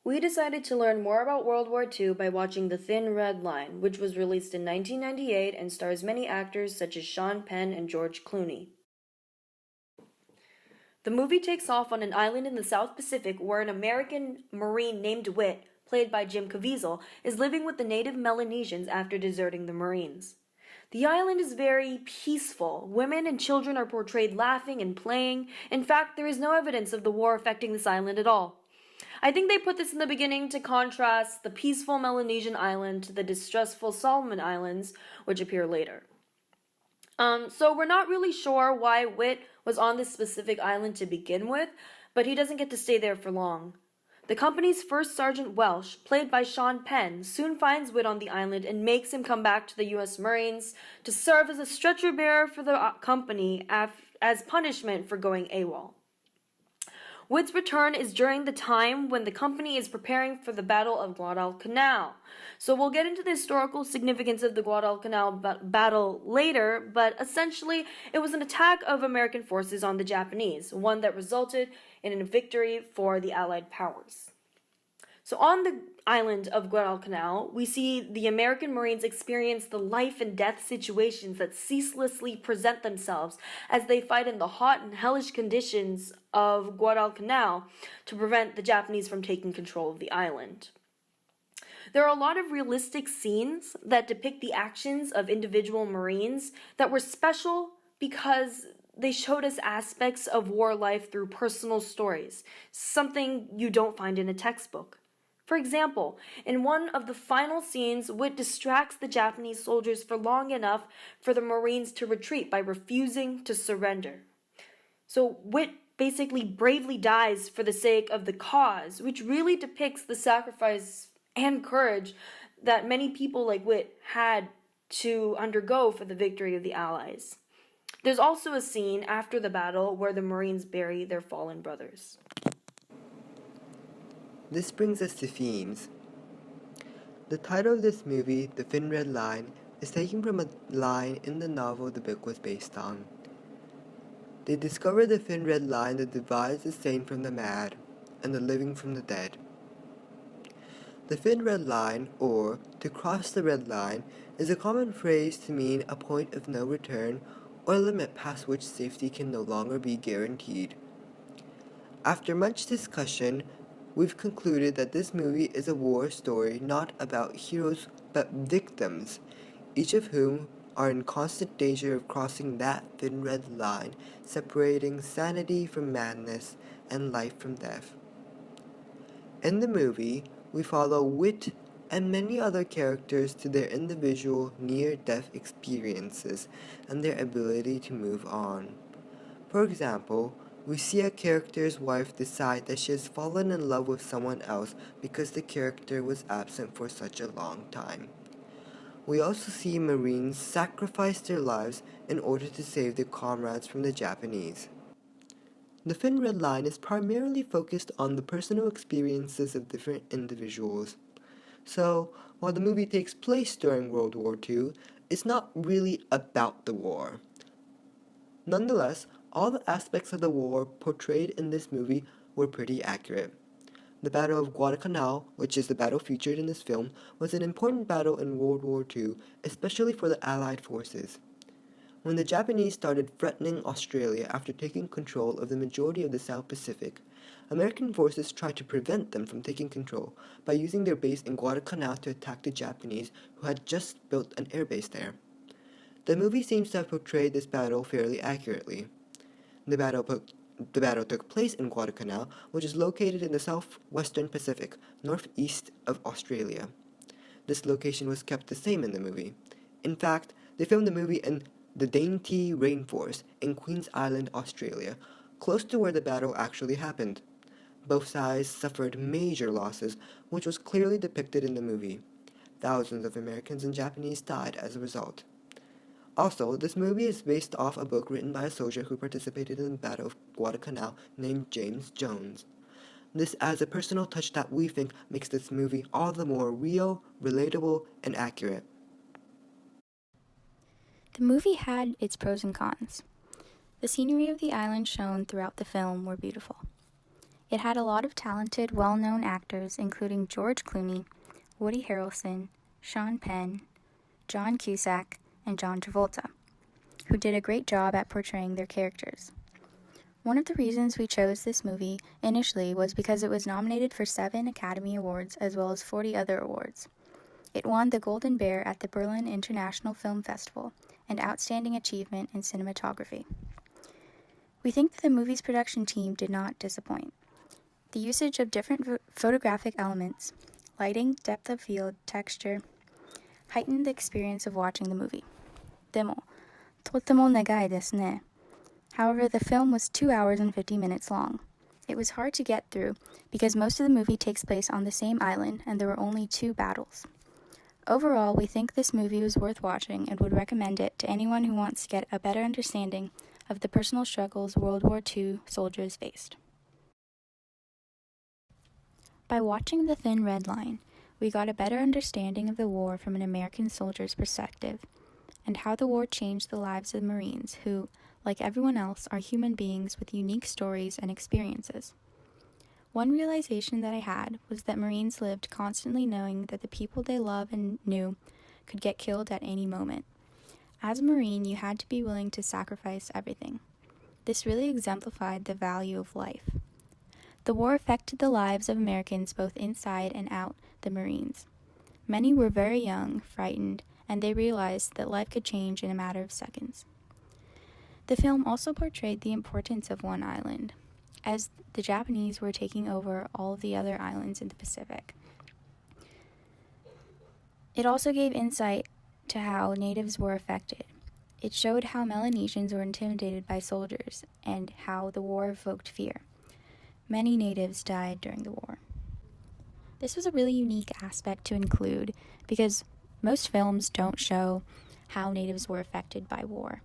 We decided to learn more about World War II by watching The Thin Red Line, which was released in 1998 and stars many actors such as Sean Penn and George Clooney. The movie takes off on an island in the South Pacific where an American Marine named Whit, played by Jim Caviezel, is living with the native Melanesians after deserting the Marines. The island is very peaceful. Women and children are portrayed laughing and playing. In fact, there is no evidence of the war affecting this island at all. I think they put this in the beginning to contrast the peaceful Melanesian island to the distressful Solomon Islands, which appear later. So we're not really sure why Whit was on this specific island to begin with, but he doesn't get to stay there for long. The company's first Sergeant Welsh, played by Sean Penn, soon finds Whit on the island and makes him come back to the U.S. Marines to serve as a stretcher bearer for the company as punishment for going AWOL. Whit's return is during the time when the company is preparing for the Battle of Guadalcanal. So we'll get into the historical significance of the Guadalcanal battle later, but essentially it was an attack of American forces on the Japanese, one that resulted in a victory for the Allied powers. So on the island of Guadalcanal, we see the American Marines experience the life and death situations that ceaselessly present themselves as they fight in the hot and hellish conditions of Guadalcanal to prevent the Japanese from taking control of the island. There are a lot of realistic scenes that depict the actions of individual Marines that were special because they showed us aspects of war life through personal stories, something you don't find in a textbook. For example, in one of the final scenes, Whit distracts the Japanese soldiers for long enough for the Marines to retreat by refusing to surrender. So Whit basically bravely dies for the sake of the cause, which really depicts the sacrifice and courage that many people like Whit had to undergo for the victory of the Allies. There's also a scene after the battle where the Marines bury their fallen brothers. This brings us to themes. The title of this movie, The Thin Red Line, is taken from a line in the novel the book was based on. They discover the thin red line that divides the sane from the mad, and the living from the dead. The thin red line, or to cross the red line, is a common phrase to mean a point of no return or a limit past which safety can no longer be guaranteed. After much discussion, we've concluded that this movie is a war story not about heroes but victims, each of whom are in constant danger of crossing that thin red line separating sanity from madness and life from death. In the movie, we follow Whit and many other characters to their individual near-death experiences and their ability to move on. For example, we see a character's wife decide that she has fallen in love with someone else because the character was absent for such a long time. We also see Marines sacrifice their lives in order to save their comrades from the Japanese. The Thin Red Line is primarily focused on the personal experiences of different individuals. So, while the movie takes place during World War II, it's not really about the war. Nonetheless, all the aspects of the war portrayed in this movie were pretty accurate. The Battle of Guadalcanal, which is the battle featured in this film, was an important battle in World War II, especially for the Allied forces. When the Japanese started threatening Australia after taking control of the majority of the South Pacific, American forces tried to prevent them from taking control by using their base in Guadalcanal to attack the Japanese who had just built an airbase there. The movie seems to have portrayed this battle fairly accurately. The battle took place in Guadalcanal, which is located in the southwestern Pacific, northeast of Australia. This location was kept the same in the movie. In fact, they filmed the movie in the Dainty Rainforest in Queens Island, Australia, close to where the battle actually happened. Both sides suffered major losses, which was clearly depicted in the movie. Thousands of Americans and Japanese died as a result. Also, this movie is based off a book written by a soldier who participated in the Battle of Guadalcanal named James Jones. This adds a personal touch that we think makes this movie all the more real, relatable, and accurate. The movie had its pros and cons. The scenery of the island shown throughout the film were beautiful. It had a lot of talented, well-known actors, including George Clooney, Woody Harrelson, Sean Penn, John Cusack, and John Travolta, who did a great job at portraying their characters. One of the reasons we chose this movie initially was because it was nominated for 7 Academy Awards as well as 40 other awards. It won the Golden Bear at the Berlin International Film Festival and Outstanding Achievement in Cinematography. We think that the movie's production team did not disappoint. The usage of different photographic elements, lighting, depth of field, texture, heightened the experience of watching the movie. でも、とても長いですね. However, the film was 2 hours and 50 minutes long. It was hard to get through because most of the movie takes place on the same island and there were only 2 battles. Overall, we think this movie was worth watching and would recommend it to anyone who wants to get a better understanding of the personal struggles World War II soldiers faced. By watching The Thin Red Line, we got a better understanding of the war from an American soldier's perspective, and how the war changed the lives of Marines who, like everyone else, are human beings with unique stories and experiences. One realization that I had was that Marines lived constantly knowing that the people they loved and knew could get killed at any moment. As a Marine, you had to be willing to sacrifice everything. This really exemplified the value of life. The war affected the lives of Americans both inside and out the Marines. Many were very young, frightened, and they realized that life could change in a matter of seconds. The film also portrayed the importance of one island, as the Japanese were taking over all of the other islands in the Pacific. It also gave insight to how natives were affected. It showed how Melanesians were intimidated by soldiers and how the war evoked fear. Many natives died during the war. This was a really unique aspect to include because most films don't show how natives were affected by war.